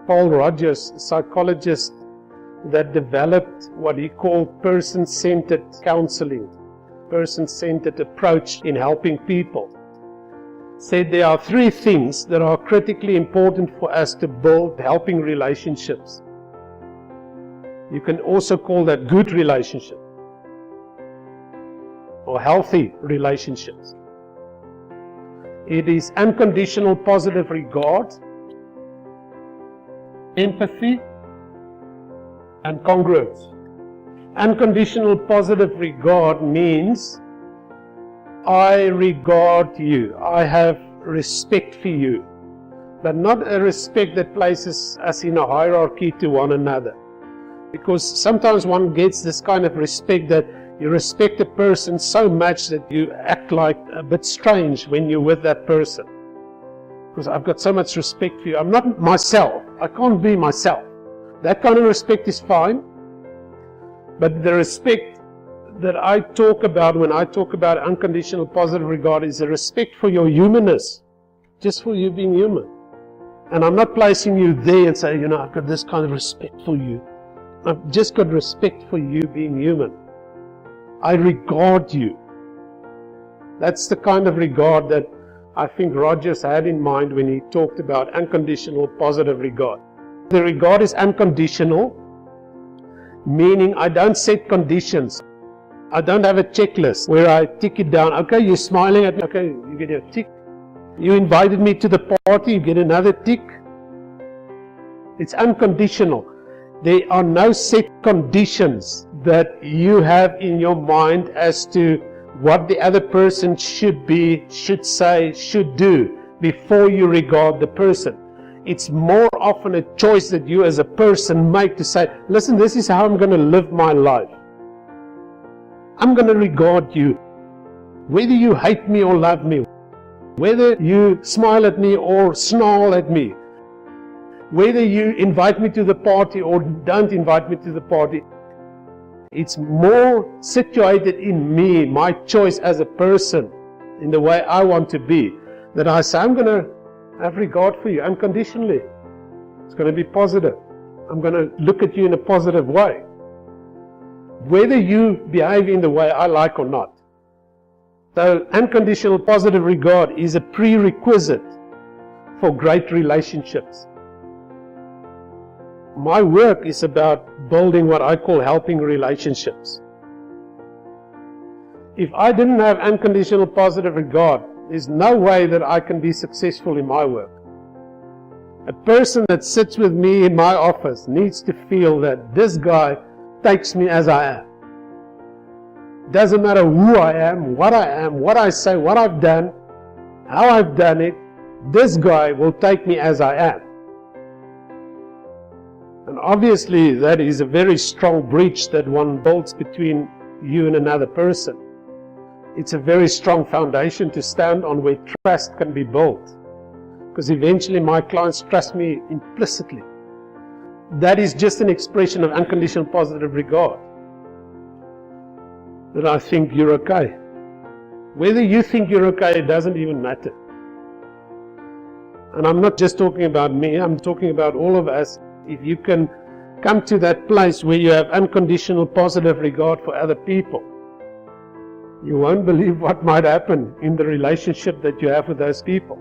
Paul Rogers, a psychologist that developed what he called person-centered counseling, person-centered approach in helping people, said there are 3 things that are critically important for us to build helping relationships. You can also call that good relationship or healthy relationships. It is unconditional positive regard, empathy, and congruence. Unconditional positive regard means I regard you, I have respect for you, but not a respect that places us in a hierarchy to one another. Because sometimes one gets this kind of respect that you respect a person so much that you act like a bit strange when you're with that person. Because I've got so much respect for you. I'm not myself. I can't be myself. That kind of respect is fine. But the respect that I talk about when I talk about unconditional positive regard is a respect for your humanness. Just for you being human. And I'm not placing you there and saying, I've got this kind of respect for you. I've just got respect for you being human. I regard you. That's the kind of regard that I think Rogers had in mind when he talked about unconditional positive regard. The regard is unconditional, meaning I don't set conditions. I don't have a checklist where I tick it down. Okay, you're smiling at me. Okay, you get a tick. You invited me to the party, you get another tick. It's unconditional. There are no set conditions that you have in your mind as to what the other person should be, should say, should do before you regard the person. It's more often a choice that you as a person make to say, listen, this is how I'm going to live my life. I'm going to regard you. Whether you hate me or love me, whether you smile at me or snarl at me, whether you invite me to the party or don't invite me to the party, it's more situated in me, my choice as a person, in the way I want to be, that I say, I'm going to have regard for you unconditionally. It's going to be positive. I'm going to look at you in a positive way. Whether you behave in the way I like or not. So, unconditional positive regard is a prerequisite for great relationships. My work is about building what I call helping relationships. If I didn't have unconditional positive regard, there's no way that I can be successful in my work. A person that sits with me in my office needs to feel that this guy takes me as I am. Doesn't matter who I am, what I say, what I've done, how I've done it, this guy will take me as I am. And obviously that is a very strong bridge that one builds between you and another person. It's a very strong foundation to stand on where trust can be built. Because eventually my clients trust me implicitly. That is just an expression of unconditional positive regard. That I think you're okay. Whether you think you're okay, it doesn't even matter. And I'm not just talking about me, I'm talking about all of us. If you can come to that place where you have unconditional positive regard for other people, you won't believe what might happen in the relationship that you have with those people.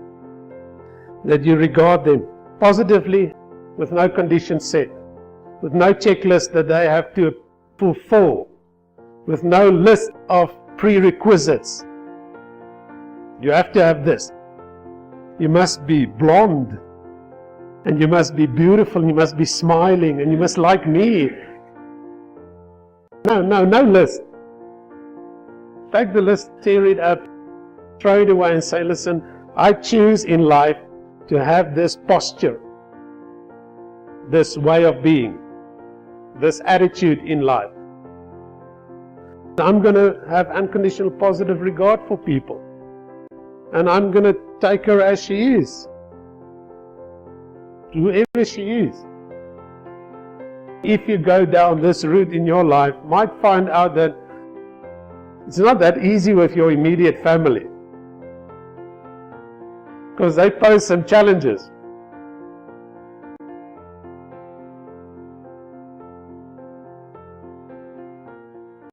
That you regard them positively with no conditions set, with no checklist that they have to fulfill, with no list of prerequisites. You have to have this. You must be blonde. And you must be beautiful, and you must be smiling, and you must like me. No list. Take the list, tear it up, throw it away and say, listen, I choose in life to have this posture, this way of being, this attitude in life. I'm going to have unconditional positive regard for people. And I'm going to take her as she is. Whoever she is. If you go down this route in your life, might find out that it's not that easy with your immediate family. Because they pose some challenges.